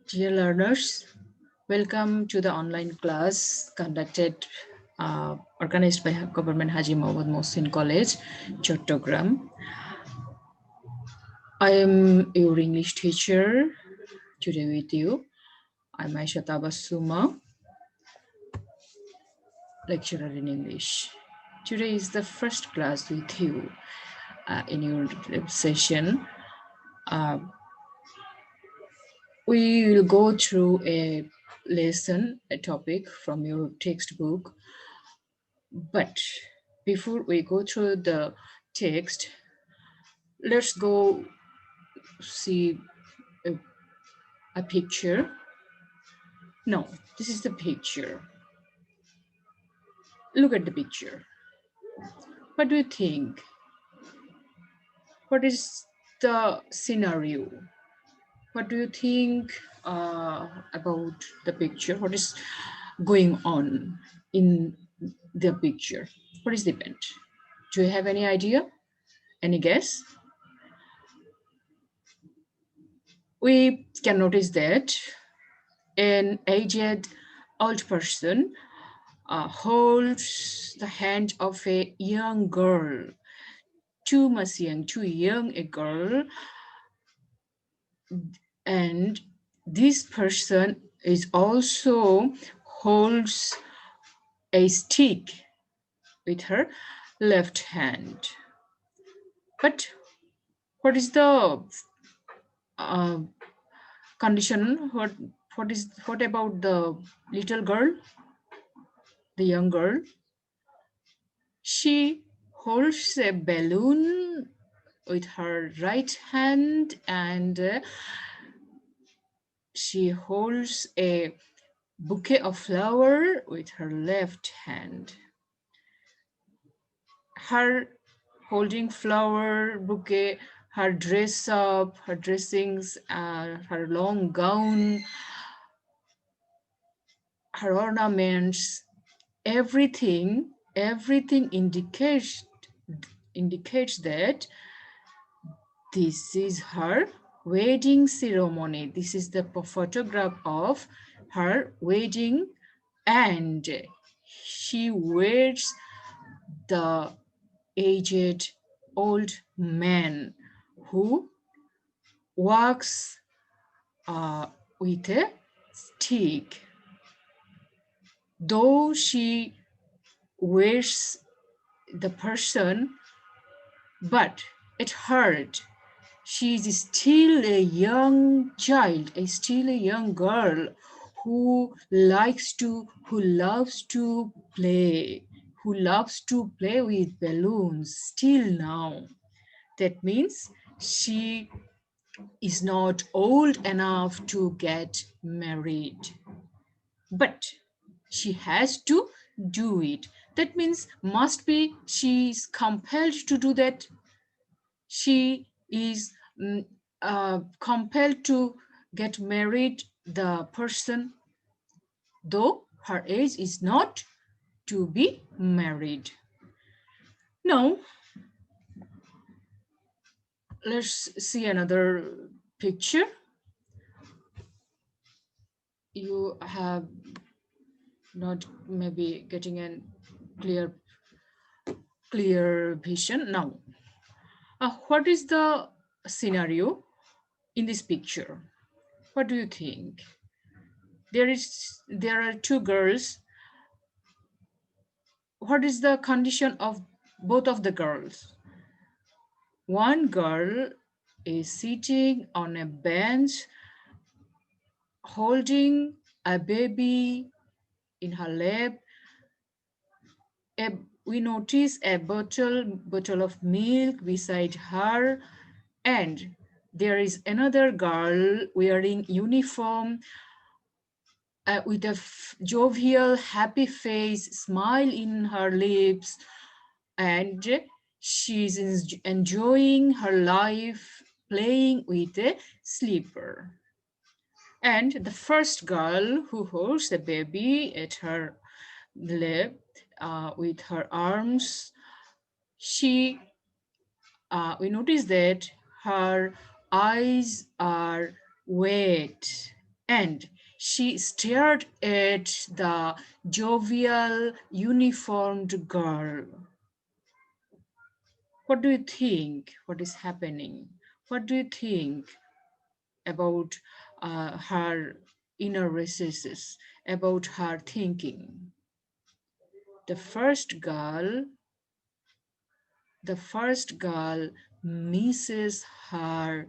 Dear learners, welcome to the online class organized by Government Haji Mohammad Mohsin College, Chattogram. I am your English teacher today with you. I'm Aisha Tabasuma, lecturer in English. Today is the first class with you in your session. We will go through a lesson, a topic from your textbook. But before we go through the text, let's go see a picture. No, this is the picture. Look at the picture. What do you think? What is the scenario? What do you think about the picture? What is going on in the picture? What is the event? Do you have any idea? Any guess? We can notice that an aged old person holds the hand of a young girl, too much young, too young a girl, and this person is also holds a stick with her left hand. But what is the uh, condition? What about the little girl, the young girl? She holds a balloon with her right hand and she holds a bouquet of flower with her left hand. Her holding flower bouquet, her dress up, her dressings, her long gown, her ornaments, everything indicates that this is her wedding ceremony. This is the photograph of her wedding, and she wears the aged old man who walks with a stick. Though she wears the person, but at heart, she is still a young child, still a young girl who loves to play, with balloons still now. That means she is not old enough to get married, but she has to do it. That means must be she is compelled to do that. She is compelled to get married the person, though her age is not to be married. Now, let's see another picture. You have not maybe getting a clear vision now. What is the scenario in this picture? What do you think? There are two girls. What is the condition of both of the girls? One girl is sitting on a bench holding a baby in her lap. We notice a bottle of milk beside her, and there is another girl wearing uniform with a jovial, happy face, smile in her lips, and she's enjoying her life playing with a slipper. And the first girl who holds the baby at her lap with her arms, we notice that her eyes are wet. and she stared at the jovial, uniformed girl. What do you think? What is happening? What do you think about her inner recesses, about her thinking? The first girl, the first girl misses her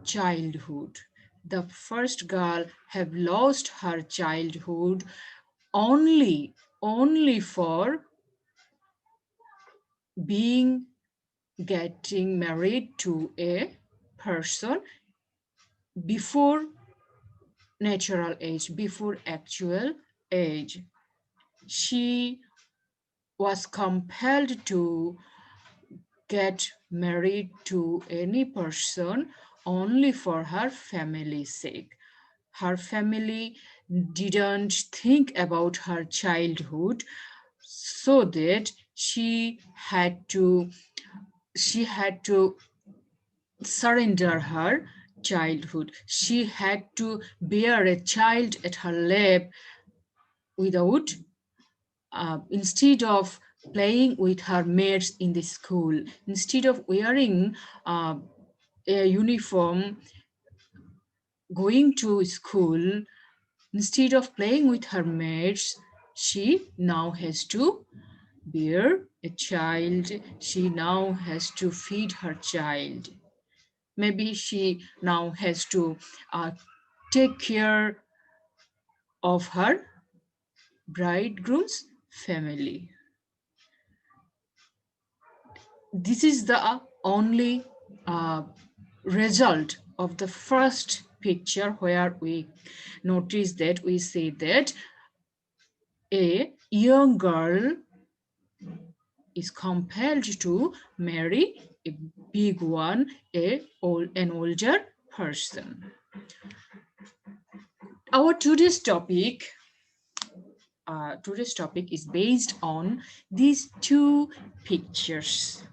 childhood. The first girl have lost her childhood only for being getting married to a person before natural age, before actual age. She was compelled to get married to any person only for her family's sake. Her family didn't think about her childhood, so that she had to surrender her childhood. She had to bear a child at her lap without instead of playing with her mates in the school, instead of wearing uh, a uniform, going to school, instead of playing with her mates, she now has to bear a child. She now has to feed her child. Maybe she now has to take care of her bridegroom's family. This is the only uh, result of the first picture, where we notice that we say that a young girl is compelled to marry a big one, an older person. Our today's topic is based on these two pictures.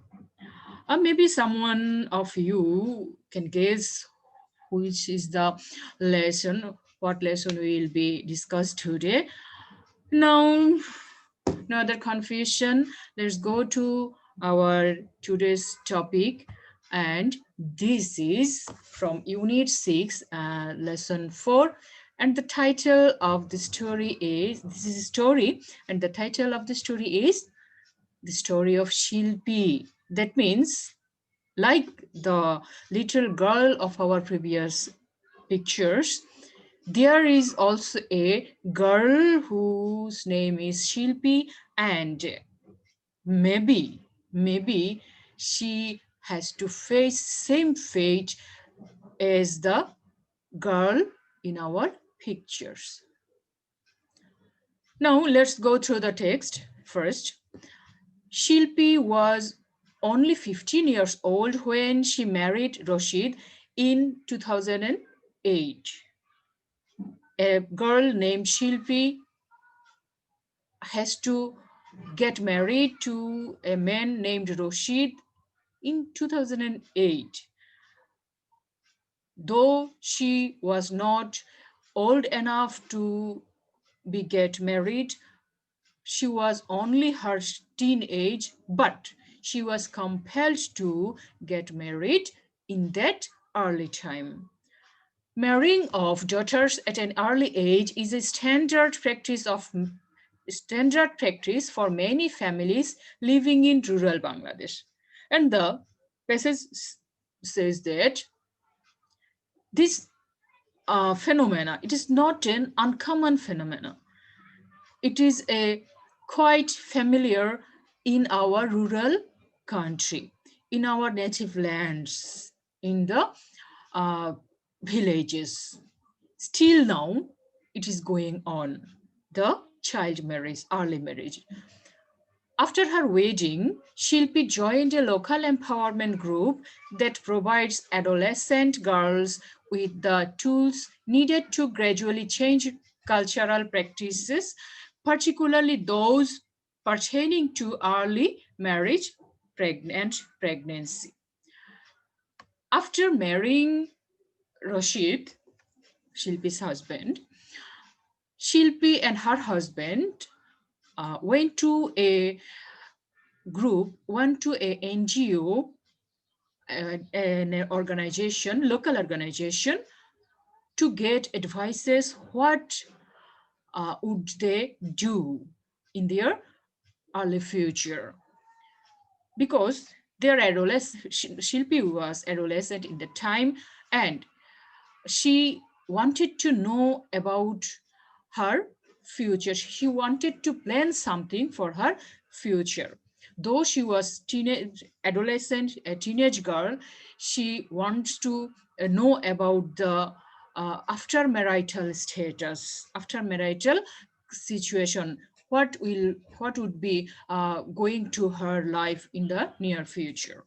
Maybe someone of you can guess which is the lesson, what lesson we will be discussed today. Now, no other confusion. Let's go to our today's topic, and this is from Unit 6, Lesson 4. And the title of the story is, this is a story, and the title of the story is The Story of Shilpi. That means, like the little girl of our previous pictures, there is also a girl whose name is Shilpi, and maybe she has to face same fate as the girl in our pictures. Now let's go through the text first. Shilpi was only 15 years old when she married Rashid in 2008. A girl named Shilpi has to get married to a man named Rashid in 2008. Though she was not old enough to be get married, she was only her teenage, but she was compelled to get married in that early time. Marrying of daughters at an early age is a standard practice for many families living in rural Bangladesh. And the passage says that this phenomena, it is not an uncommon phenomena. It is a quite familiar in our rural country, in our native lands, in the uh, villages. Still now, it is going on. The child marriage, early marriage. After her wedding, Shilpi joined a local empowerment group that provides adolescent girls with the tools needed to gradually change cultural practices, particularly those pertaining to early marriage and pregnancy. After marrying Rashid, Shilpi's husband. Shilpi and her husband went to a NGO, an organization, local organization, to get advices what would they do in their early future, because their adolescent Shilpi was adolescent in the time, and she wanted to know about her future. She wanted to plan something for her future. Though she was teenage adolescent, a teenage girl, she wants to know about the after marital status, after marital situation. What would be going to her life in the near future.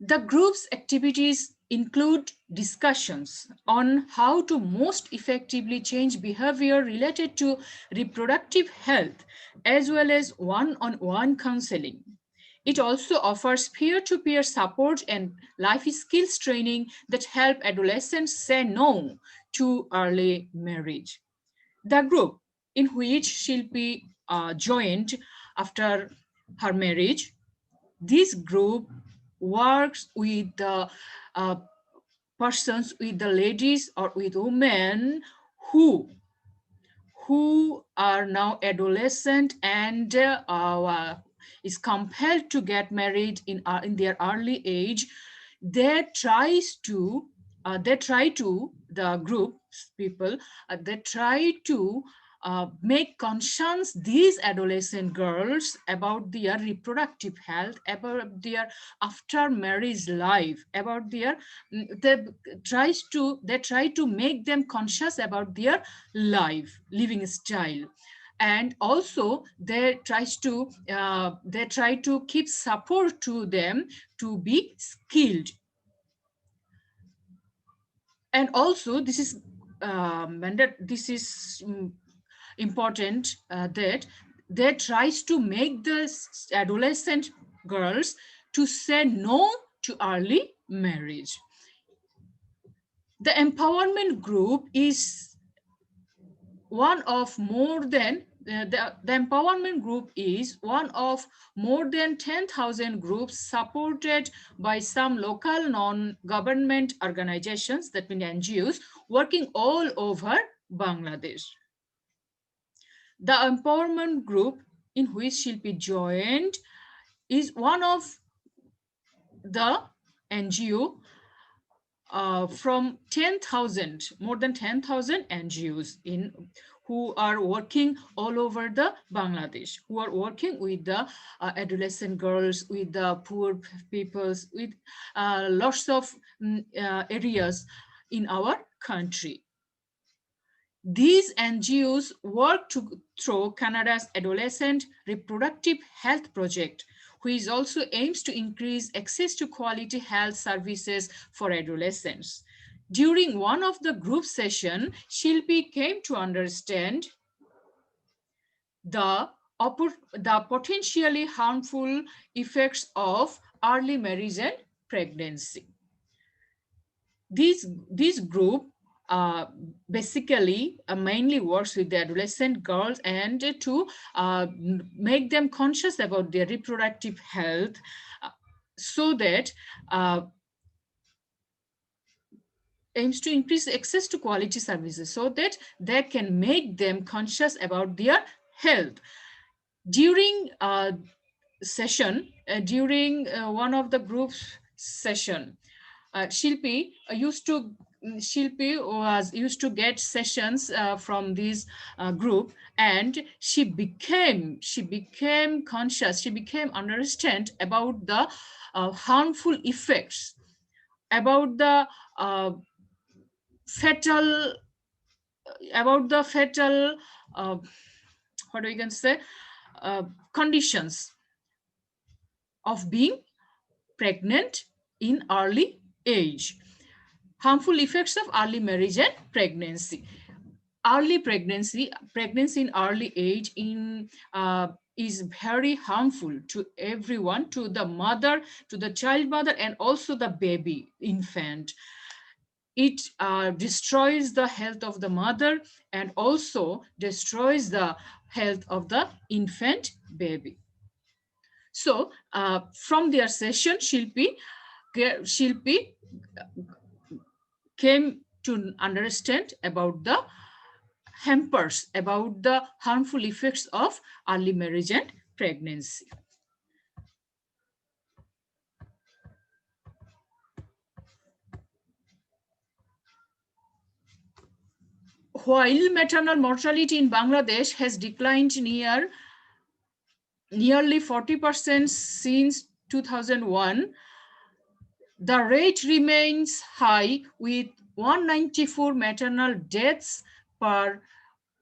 The group's activities include discussions on how to most effectively change behavior related to reproductive health, as well as one on one counseling. It also offers peer to peer support and life skills training that help adolescents say no to early marriage. The group in which Shilpi joined after her marriage, this group works with the uh, persons, with the ladies or with women who are now adolescent and is compelled to get married in their early age. They tries to they try to the group people they try to make conscious these adolescent girls about their reproductive health, about their after marriage life, about their they try to make them conscious about their life living style. And also they try to keep support to them to be skilled. And also this is this is important that they tries to make the adolescent girls to say no to early marriage. The empowerment group is one of more than the empowerment group is one of more than 10,000 groups supported by some local non-government organizations, that means NGOs, working all over Bangladesh. The empowerment group in which Shilpi joined is one of the NGO from 10,000, more than 10,000 NGOs in who are working all over the Bangladesh, who are working with the adolescent girls, with the poor peoples, with lots of areas in our country. These NGOs work through Canada's Adolescent Reproductive Health Project, which also aims to increase access to quality health services for adolescents. During one of the group sessions, Shilpi came to understand the, the potentially harmful effects of early marriage and pregnancy. This group uh, basically mainly works with the adolescent girls and to make them conscious about their reproductive health, so that aims to increase access to quality services so that they can make them conscious about their health. During during one of the group session, Shilpi was used to get sessions from this group, and she became conscious. She became understand about the harmful effects, about the uh, fatal fatal what we can say conditions of being pregnant in early age, harmful effects of early marriage and pregnancy. Early pregnancy in early age is very harmful to everyone, to the mother, to the child mother, and also the baby infant. it destroys the health of the mother and also destroys the health of the infant baby. So from their session, Shilpi came to understand about the hampers, about the harmful effects of early marriage and pregnancy. While maternal mortality in Bangladesh has declined nearly 40% since 2001, the rate remains high with 194 maternal deaths per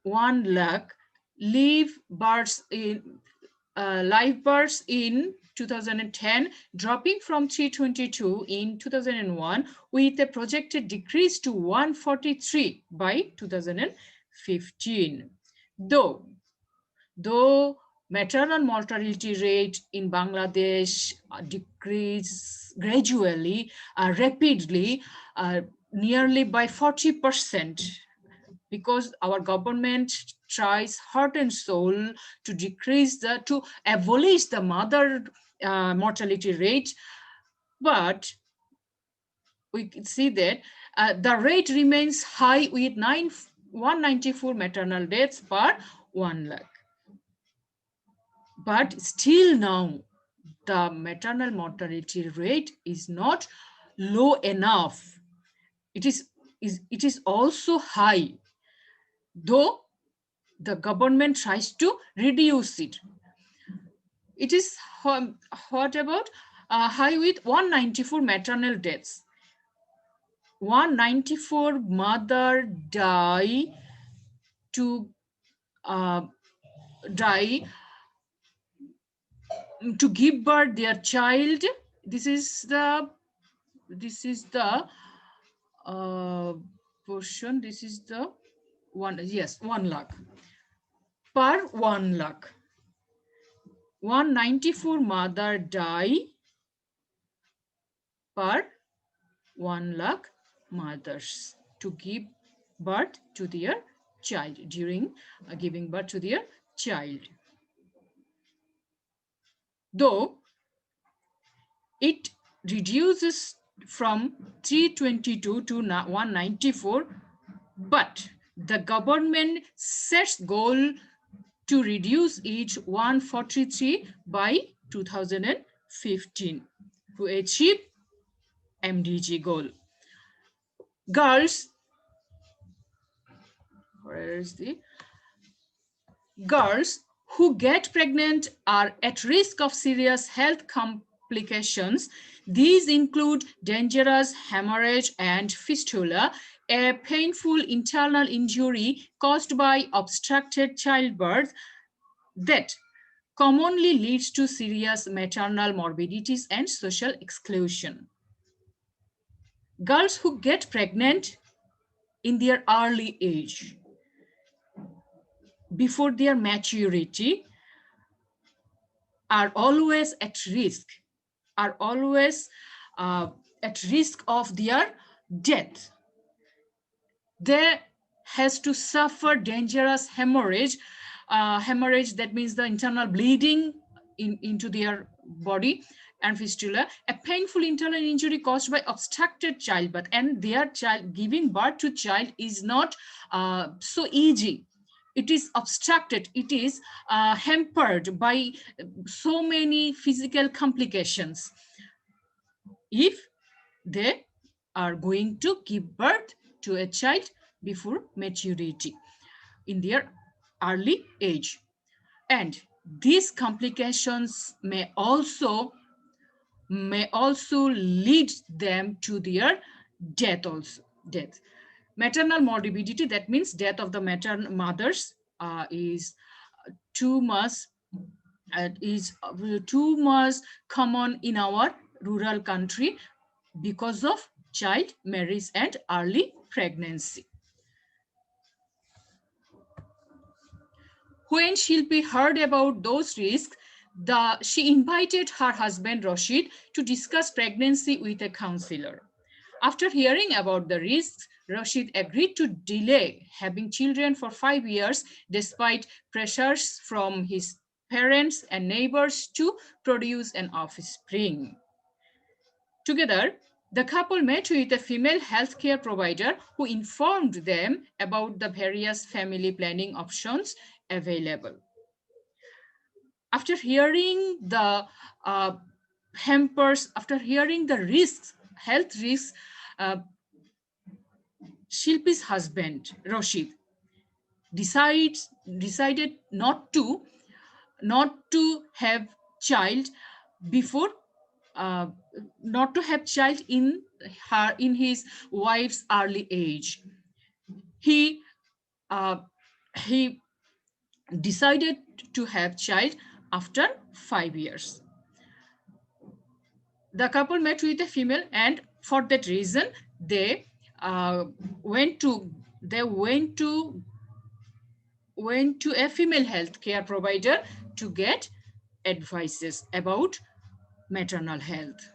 1 lakh live births in 2010, dropping from 322 in 2001, with a projected decrease to 143 by 2015. Though maternal mortality rate in Bangladesh decrease gradually, rapidly, nearly by 40%, because our government tries heart and soul to to abolish the mother mortality rate, but we can see that the rate remains high with 194 maternal deaths per 1 lakh. But still now, the maternal mortality rate is not low enough. It is also high, though the government tries to reduce it. It is what about high with 194 maternal deaths. 194 mother to uh, die to give birth their child. This is the portion. This is the 1 lakh per 1 lakh. 194 mother die per 1 lakh mothers to give birth to their child, during giving birth to their child. Though it reduces from 322 to 194, but the government sets goal to reduce it 143 by 2015 to achieve MDG goal. Girls, where is the girls who get pregnant are at risk of serious health complications. These include dangerous hemorrhage and fistula, a painful internal injury caused by obstructed childbirth that commonly leads to serious maternal morbidities and social exclusion. Girls who get pregnant in their early age, before their maturity, are always at risk, are always at risk of their death. They has to suffer dangerous hemorrhage. Hemorrhage, that means the internal bleeding into their body, and fistula, a painful internal injury caused by obstructed childbirth. And their child, giving birth to child is not so easy. It is obstructed, it is hampered by so many physical complications if they are going to give birth to a child before maturity in their early age. And these complications may also lead them to their death also. Maternal morbidity, that means death of the mothers, is too much common in our rural country because of child marriage and early pregnancy. When Shilpi heard about those risks, she invited her husband Rashid to discuss pregnancy with a counselor. After hearing about the risks, Rashid agreed to delay having children for 5 years despite pressures from his parents and neighbors to produce an offspring. Together, the couple met with a female healthcare provider who informed them about the various family planning options available. After hearing the after hearing the risks, health risks, uh, Shilpi's husband, Rashid, decided not to have child before uh, not to have child in his wife's early age. He uh, he decided to have child after 5 years. The couple met with a female, and for that reason they uh, went to they went to a female health care provider to get advices about maternal health.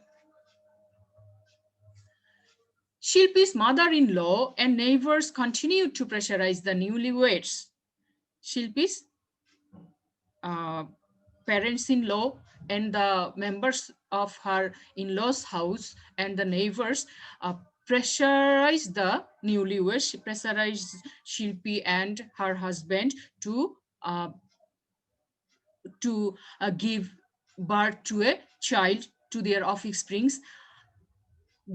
Shilpi's mother-in-law and neighbors continued to pressurize the newlyweds. Shilpi's uh, parents-in-law and the members of her in-laws house and the neighbors pressurized the newlyweds, pressurized Shilpi and her husband uh, to give birth to a child to their offsprings.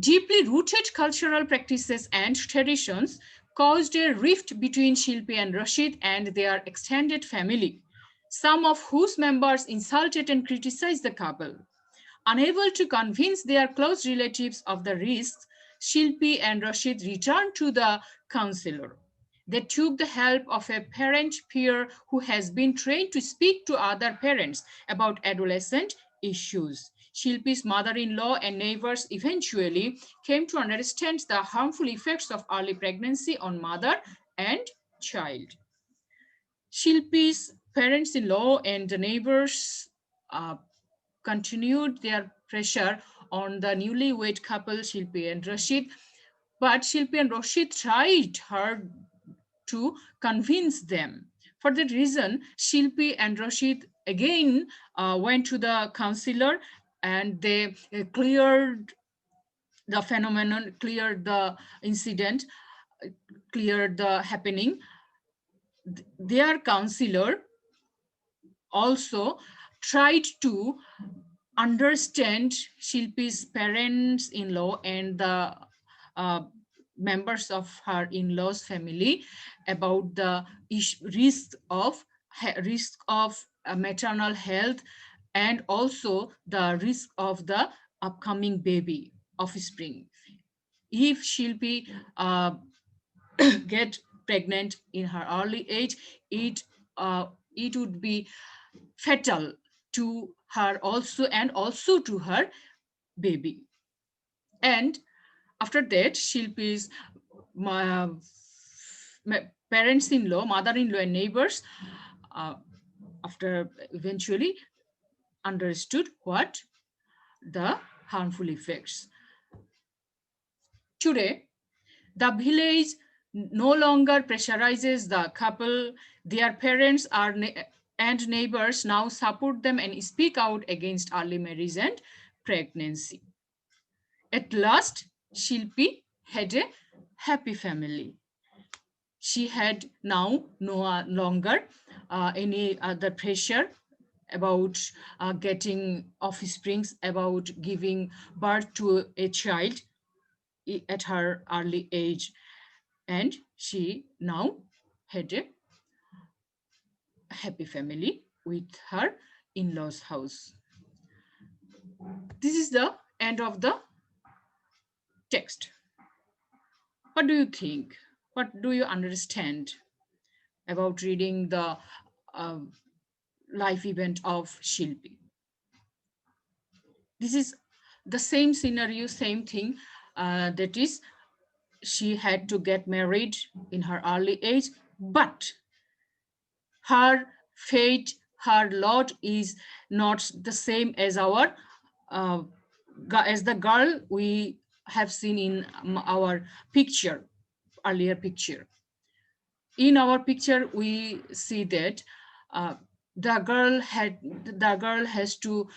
Deeply rooted cultural practices and traditions caused a rift between Shilpi and Rashid and their extended family, some of whose members insulted and criticized the couple. Unable to convince their close relatives of the risks, Shilpi and Rashid returned to the counselor. They took the help of a parent peer who has been trained to speak to other parents about adolescent issues. Shilpi's mother-in-law and neighbors eventually came to understand the harmful effects of early pregnancy on mother and child. Shilpi's parents-in-law and the neighbors uh, continued their pressure on the newlywed couple Shilpi and Rashid, but Shilpi and Rashid tried hard to convince them. For that reason, Shilpi and Rashid again went to the counselor, and they cleared the phenomenon, cleared the incident, cleared the happening. Their counselor also tried to understand Shilpi's parents-in-law and the uh, members of her in-laws family about the risk of maternal health, and also the risk of the upcoming baby offspring. If Shilpi get pregnant in her early age, it uh, it would be fatal to her also, and also to her baby. And after that, Shilpi's my, parents-in-law, mother-in-law, and neighbors, uh, after eventually understood what the harmful effects. Today, the village no longer pressurizes the couple. Their parents and neighbors now support them and speak out against early marriage and pregnancy. At last, Shilpi had a happy family. She had now no longer any other pressure about getting offsprings, about giving birth to a child at her early age. And she now had a happy family with her in-laws house. This is the end of the text. What do you think? What do you understand about reading the uh, life event of Shilpi? This is the same scenario, same thing. That is, she had to get married in her early age, but her fate, her lot is not the same as our as the girl we have seen in our picture, earlier picture. In our picture, we see that uh, the girl has to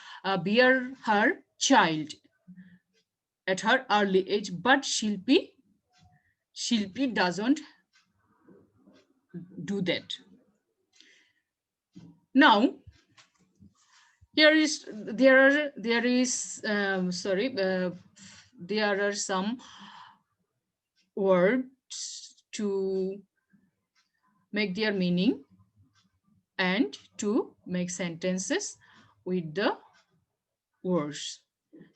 bear her child at her early age, but Shilpi doesn't do that. Now, there is sorry there are some words to make their meaning and to make sentences with the words.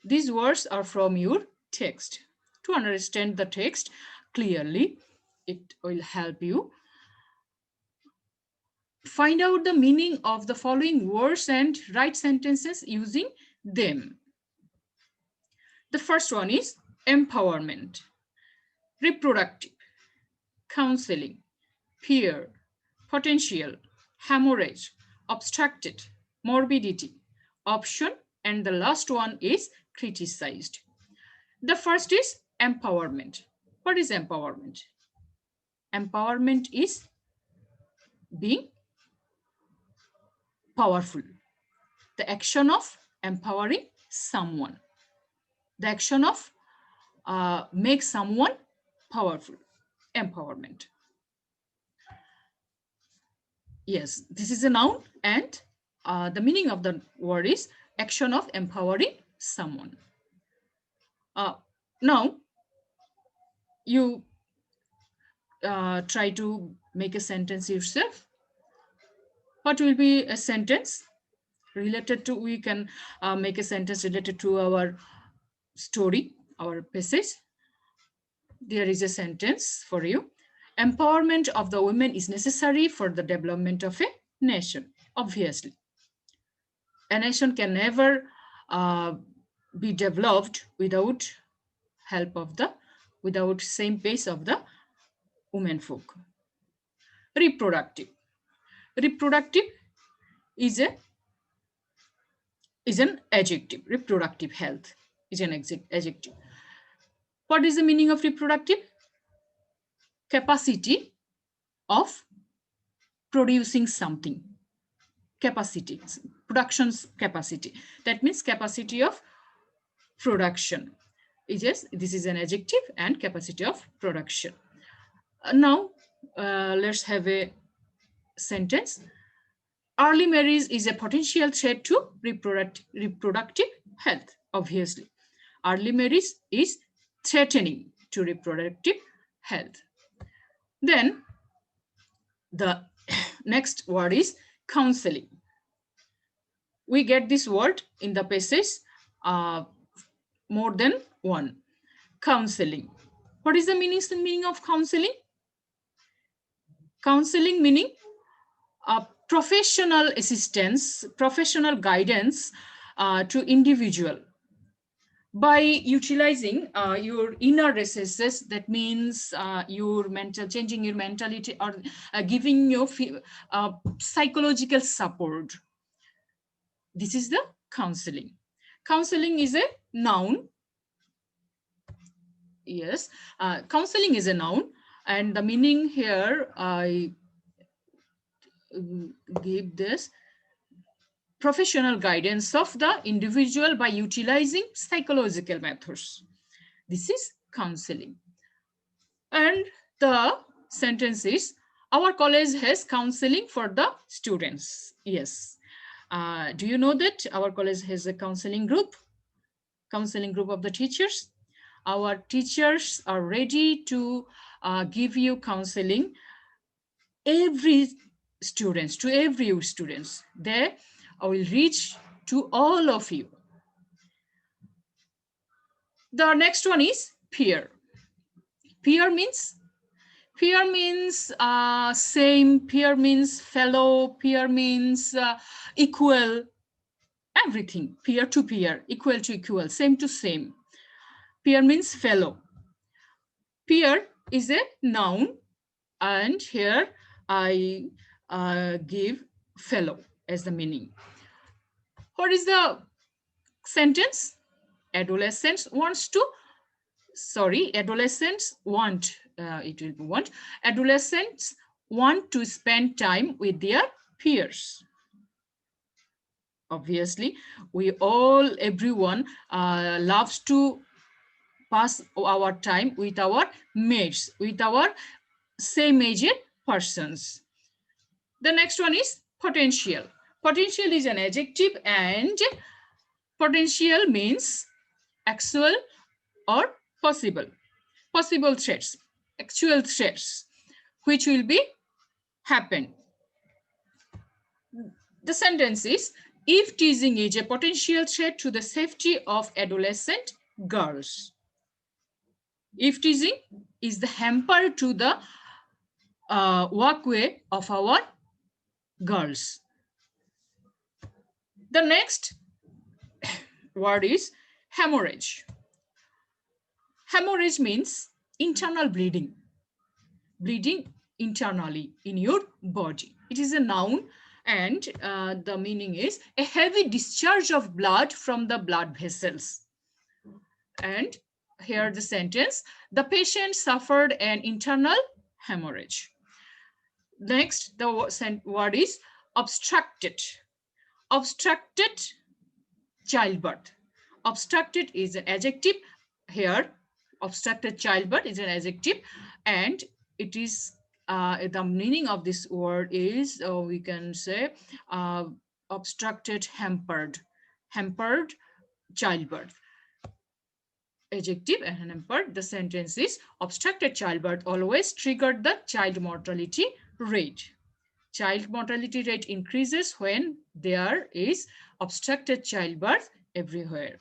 These words are from your text. To understand the text clearly, it will help you find out the meaning of the following words and write sentences using them. The first one is empowerment, reproductive, counseling, peer, potential, hemorrhage, obstructed, morbidity, option, and the last one is criticized. The first is empowerment. What is empowerment? Empowerment is being powerful. The action of empowering someone. The action of make someone powerful. Empowerment. Yes, this is a noun, and the meaning of the word is action of empowering someone. Now, you try to make a sentence yourself. What will be a sentence related to? We can make a sentence related to our story, our passage. There is a sentence for you. Empowerment of the women is necessary for the development of a nation. Obviously, a nation can never uh, be developed without same pace of the women folk. Reproductive. Reproductive is an adjective. Reproductive health is an adjective. What is the meaning of reproductive? Capacity of producing something. Capacity, production's capacity. That means capacity of production. Yes, this is an adjective, and capacity of production. Now, let's have a sentence. Early marriage is a potential threat to reproductive health. Obviously, early marriage is threatening to reproductive health. Then the next word is counseling. We get this word in the passage more than one. Counseling. What is the meaning of counseling? Counseling meaning professional assistance, professional guidance to individual by utilizing your inner resources. That means changing your mentality, or giving your psychological support. This is the counseling. Counseling is a noun. Yes, counseling is a noun, and the meaning here I give this: professional guidance of the individual by utilizing psychological methods. This is counseling. And the sentence is, our college has counseling for the students. Yes. Do you know that our college has a counseling group of the teachers? Our teachers are ready to give you counseling every students, to every students. They will reach to all of you. The next one is peer. Peer means same, peer means fellow, peer means equal, everything. Peer to peer, equal to equal, same to same. Peer means fellow. Peer is a noun, and here I give fellow as the meaning. What is the sentence? Adolescents wants to sorry, adolescents want, it will be want, adolescents want to spend time with their peers. Obviously, everyone loves to pass our time with our mates, with our same aged persons. The next one is potential. Potential is an adjective, and potential means actual or possible. Possible threats, actual threats, which will be happen. The sentence is, if teasing is a potential threat to the safety of adolescent girls. If teasing is the hamper to the walkway of our girls. The next word is hemorrhage. Hemorrhage means internal bleeding, bleeding internally in your body. It is a noun, and the meaning is a heavy discharge of blood from the blood vessels. And here the sentence, the patient suffered an internal hemorrhage. Next, the word is obstructed. Obstructed childbirth. Obstructed is an adjective here. Obstructed childbirth is an adjective, and it is the meaning of this word is, we can say, obstructed, hampered childbirth. Adjective and hampered. The sentence is, obstructed childbirth always triggered the child mortality rate. Child mortality rate increases when there is obstructed childbirth everywhere.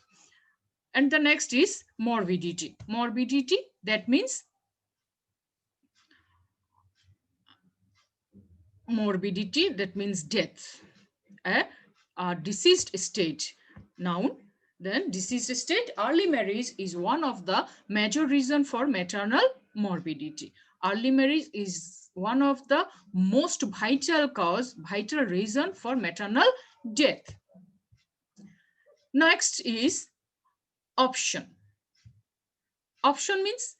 And the next is morbidity. Morbidity, that means death, a deceased state. Noun. Then deceased state, early marriage is one of the major reasons for maternal morbidity. Early marriage is one of the most vital reason for maternal death. Next is option. Option means,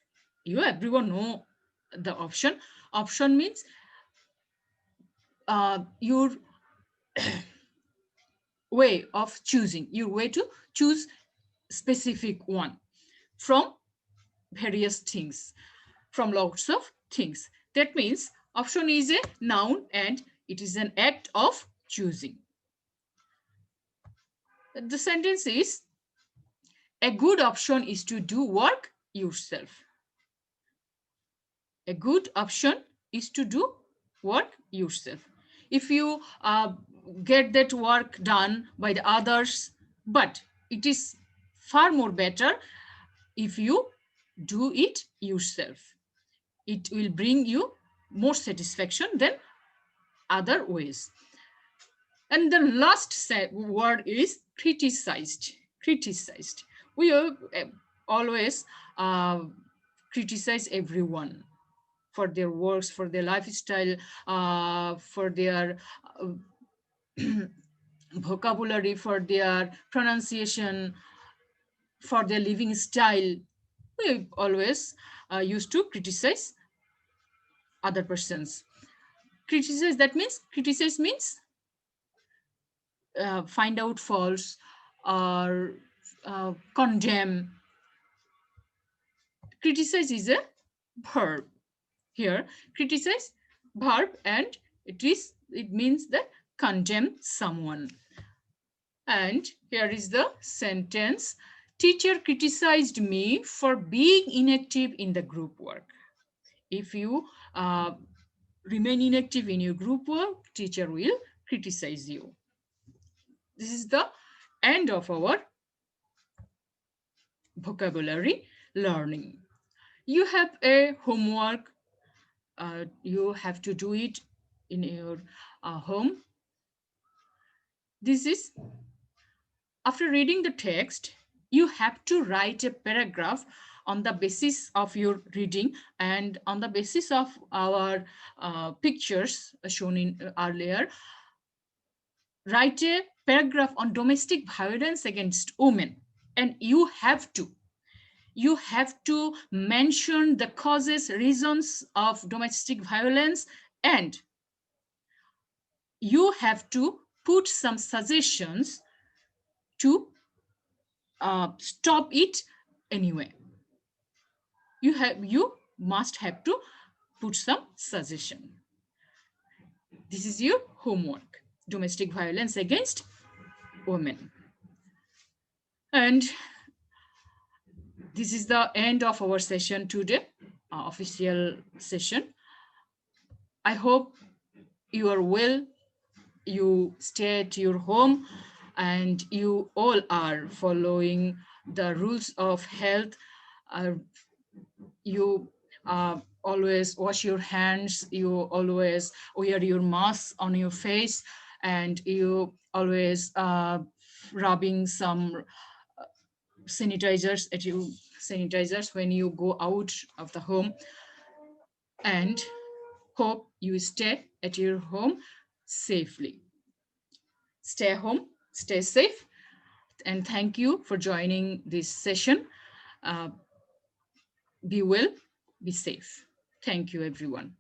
everyone know the option. Option means your way of choosing, your way to choose specific one from various things, from lots of things. That means option is a noun, and it is an act of choosing. The sentence is, a good option is to do work yourself. A good option is to do work yourself. If you get that work done by the others, but it is far more better if you do it yourself. It will bring you more satisfaction than other ways. And the last word is criticized. Criticized. We always criticize everyone for their works, for their lifestyle, for their vocabulary, for their pronunciation, for their living style. We always used to criticize other persons. Criticize means find out faults or condemn. Criticize is a verb. Here, criticize verb, and it means that condemn someone. And here is the sentence. Teacher criticized me for being inactive in the group work. If you remain inactive in your group work, teacher will criticize you. This is the end of our vocabulary learning. You have a homework. You have to do it in your home. This is, after reading the text, you have to write a paragraph on the basis of your reading and on the basis of our pictures shown in earlier. Write a paragraph on domestic violence against women, and you have to You have to mention the causes, reasons of domestic violence, and you have to put some suggestions to stop it anyway. You must have to put some suggestion. This is your homework. Domestic violence against women. And this is the end of our session today, official session. I hope you are well, you stay at your home, and you all are following the rules of health. Uh, you always wash your hands, you always wear your mask on your face, and you always rubbing some sanitizers when you go out of the home, and hope you stay at your home safely. Stay home, stay safe, and thank you for joining this session. uh, be well, be safe. Thank you, everyone.